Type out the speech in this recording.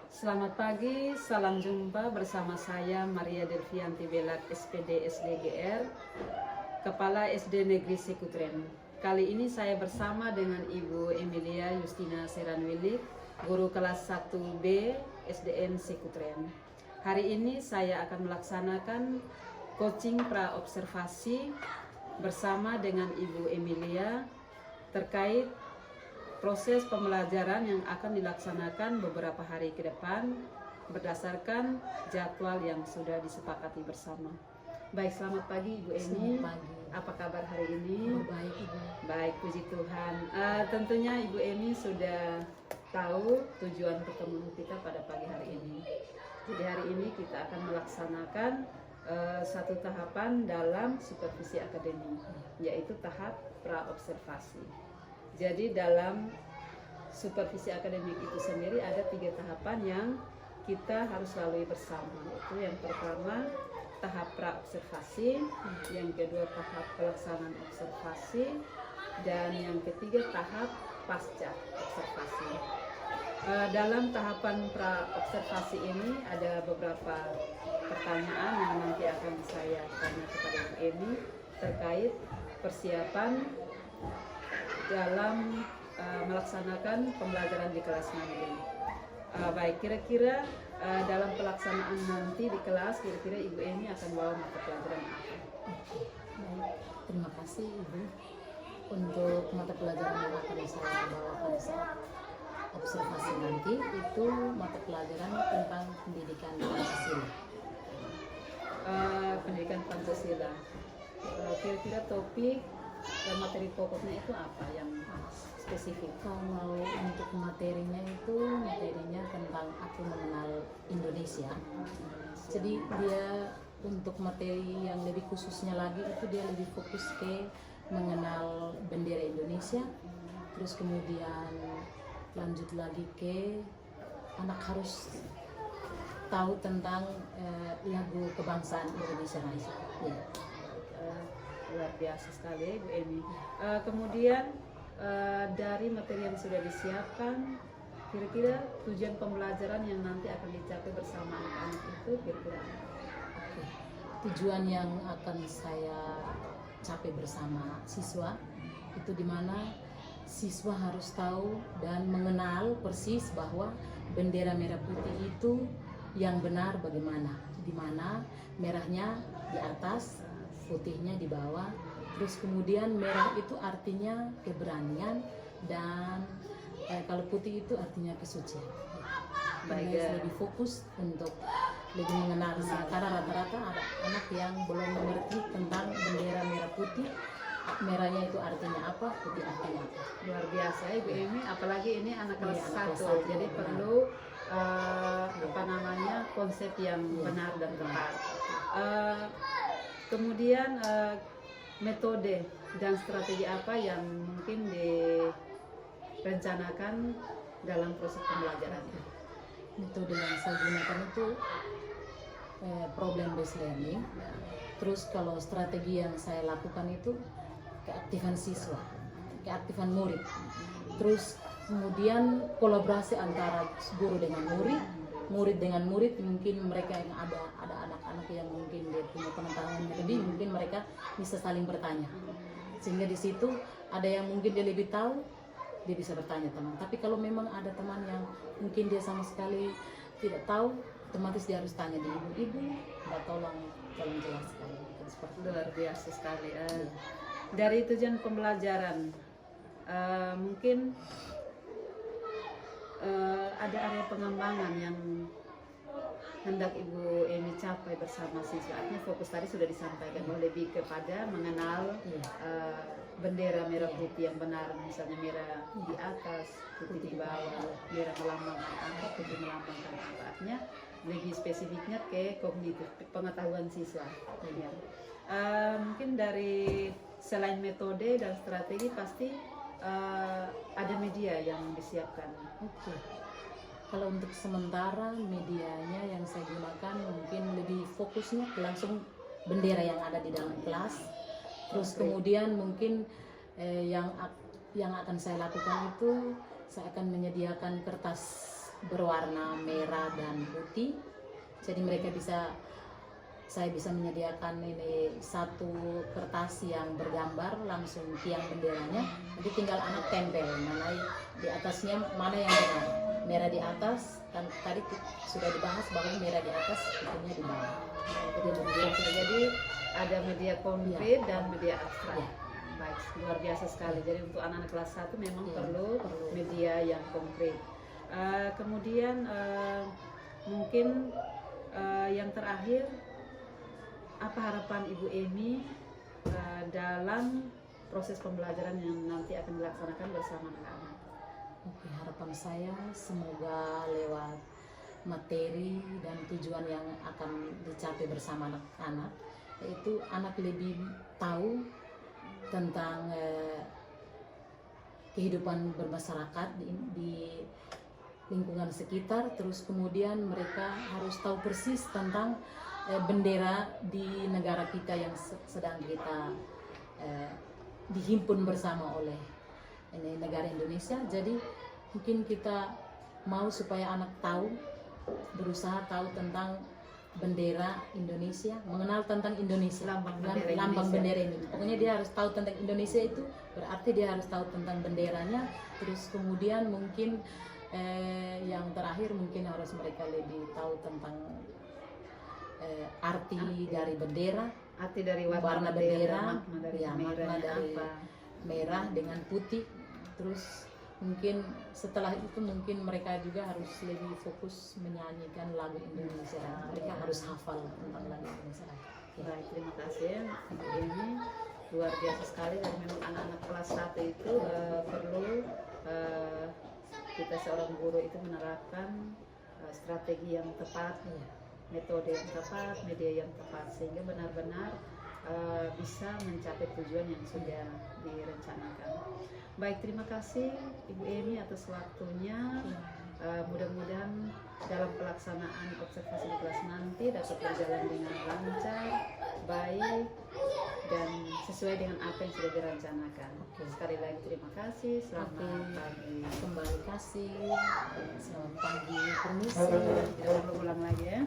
Selamat pagi, salam jumpa bersama saya Maria Delvianti Belak, SPD SDGR, Kepala SD Negeri Sekutren. Kali ini saya bersama dengan Ibu Emilia Justina Seranwilik, guru kelas 1B SDN Sekutren. Hari ini saya akan melaksanakan coaching pra-observasi bersama dengan Ibu Emilia terkait proses pembelajaran yang akan dilaksanakan beberapa hari ke depan berdasarkan jadwal yang sudah disepakati bersama. Baik, selamat pagi Ibu Emi. Selamat pagi. Apa kabar hari ini? Baik, Ibu. Baik, puji Tuhan. Tentunya Ibu Emi sudah tahu tujuan pertemuan kita pada pagi hari ini. Jadi hari ini kita akan melaksanakan satu tahapan dalam supervisi akademik, yaitu tahap pra-observasi. Jadi dalam supervisi akademik itu sendiri ada 3 tahapan yang kita harus lalui bersama. Itu yang pertama tahap pra-observasi, yang kedua tahap pelaksanaan observasi, dan yang ketiga tahap pasca observasi. Dalam tahapan pra-observasi ini ada beberapa pertanyaan yang nanti akan saya tanya kepada Ibu Emi terkait persiapan dalam melaksanakan pembelajaran di kelas nanti. Baik, kira-kira dalam pelaksanaan nanti di kelas, kira-kira Ibu Emi akan bawa mata pelajaran apa? Baik, terima kasih Ibu. Untuk mata pelajaran yang akan saya bawa pada saat observasi nanti itu mata pelajaran tentang pendidikan Pancasila. Pendidikan Pancasila. Kira-kira topik dan materi pokoknya itu apa yang spesifik? Kalau untuk materinya tentang aku mengenal Indonesia. Jadi dia untuk materi yang lebih khususnya lagi itu dia lebih fokus ke mengenal bendera Indonesia. Terus kemudian lanjut lagi ke anak harus tahu tentang lagu kebangsaan Indonesia Raya. Ya. Luar biasa sekali Bu Emi. Kemudian dari materi yang sudah disiapkan, kira-kira tujuan pembelajaran yang nanti akan dicapai bersama anak-anak itu kira-kira apa? Oke. Tujuan yang akan saya capai bersama siswa itu dimana siswa harus tahu dan mengenal persis bahwa bendera merah putih itu yang benar bagaimana, dimana merahnya di atas, putihnya di bawah. Terus kemudian merah itu artinya keberanian dan kalau putih itu artinya kesucian. Baik, Lebih fokus untuk lebih mengenal karena rata-rata ada anak yang belum mengerti tentang bendera merah putih. Merahnya itu artinya apa, putih artinya apa. Luar biasa Ibu Emi, apalagi ini anak kelas anak kelas 1, satu, jadi benar. perlu konsep yang benar dan tepat. Kemudian metode dan strategi apa yang mungkin direncanakan dalam proses pembelajaran? Metode yang saya gunakan itu problem based learning. Terus kalau strategi yang saya lakukan itu keaktifan siswa, keaktifan murid. Terus kemudian kolaborasi antara guru dengan murid dengan murid. Mungkin mereka yang ada anak-anak yang mungkin dia punya pengetahuan lebih, mungkin mereka bisa saling bertanya. Sehingga di situ ada yang mungkin dia lebih tahu, dia bisa bertanya teman. Tapi kalau memang ada teman yang mungkin dia sama sekali tidak tahu, otomatis dia harus tanya di ibu-ibu, tolong jelaskan. Seperti Luar biasa sekali. Dari tujuan pembelajaran, mungkin ada area pengembangan yang hendak Ibu Emi capai bersama siswa. Artinya fokus tadi sudah disampaikan, lebih kepada mengenal bendera merah putih yang benar, misalnya merah di atas, putih di bawah, merah melambangkan apa, putih melambangkan apa. Artinya lebih spesifiknya ke kognitif, pengetahuan siswa. Ya. Mungkin dari selain metode dan strategi pasti ada media yang disiapkan. Oke. Kalau untuk sementara medianya yang saya gunakan mungkin lebih fokusnya ke langsung bendera yang ada di dalam kelas. Terus kemudian mungkin yang akan saya lakukan itu saya akan menyediakan kertas berwarna merah dan putih. Jadi saya bisa menyediakan ini satu kertas yang bergambar langsung tiang benderanya. Nanti tinggal anak tempel mana di atasnya mana yang benar. Merah di atas, kan tadi sudah dibahas bahwa merah di atas, putihnya di bawah. Jadi ada media konkret Ya. dan media abstrak. Ya. Baik, luar biasa sekali. Jadi untuk anak-anak kelas 1 memang Ya, perlu perlu. media yang konkret. Kemudian mungkin yang terakhir, apa harapan Ibu Emi dalam proses pembelajaran yang nanti akan dilaksanakan bersama anak-anak? Oke, harapan saya semoga lewat materi dan tujuan yang akan dicapai bersama anak-anak, yaitu anak lebih tahu tentang kehidupan bermasyarakat di lingkungan sekitar, terus kemudian mereka harus tahu persis tentang bendera di negara kita yang sedang kita dihimpun bersama oleh ini negara Indonesia. Jadi mungkin kita mau supaya anak tahu, berusaha tahu tentang bendera Indonesia, mengenal tentang Indonesia, Lambang bendera Indonesia. Pokoknya dia harus tahu tentang Indonesia, itu berarti dia harus tahu tentang benderanya. Terus kemudian mungkin yang terakhir mungkin harus mereka lebih tahu tentang arti dari bendera, Arti dari warna bendera, makna dari ya, makna benderanya dari apa? merah dengan putih. Terus mungkin setelah itu mungkin mereka juga harus lebih fokus menyanyikan lagu Indonesia. Mereka harus hafal tentang lagu Indonesia. Ya. Baik, terima kasih Ibu Emi, luar biasa sekali. Dan memang anak-anak kelas 1 itu perlu kita seorang guru itu menerapkan strategi yang tepat, Iya. metode yang tepat, media yang tepat, sehingga benar-benar bisa mencapai tujuan yang sudah direncanakan. Baik, terima kasih Ibu Emi atas waktunya. Mudah-mudahan dalam pelaksanaan observasi di kelas nanti dapat berjalan dengan lancar, baik, dan sesuai dengan apa yang sudah direncanakan. Oke. Sekali lagi terima kasih. Selamat Oke. pagi. Kembali kasih. Selamat pagi, permisi. Tidak perlu ulang lagi ya.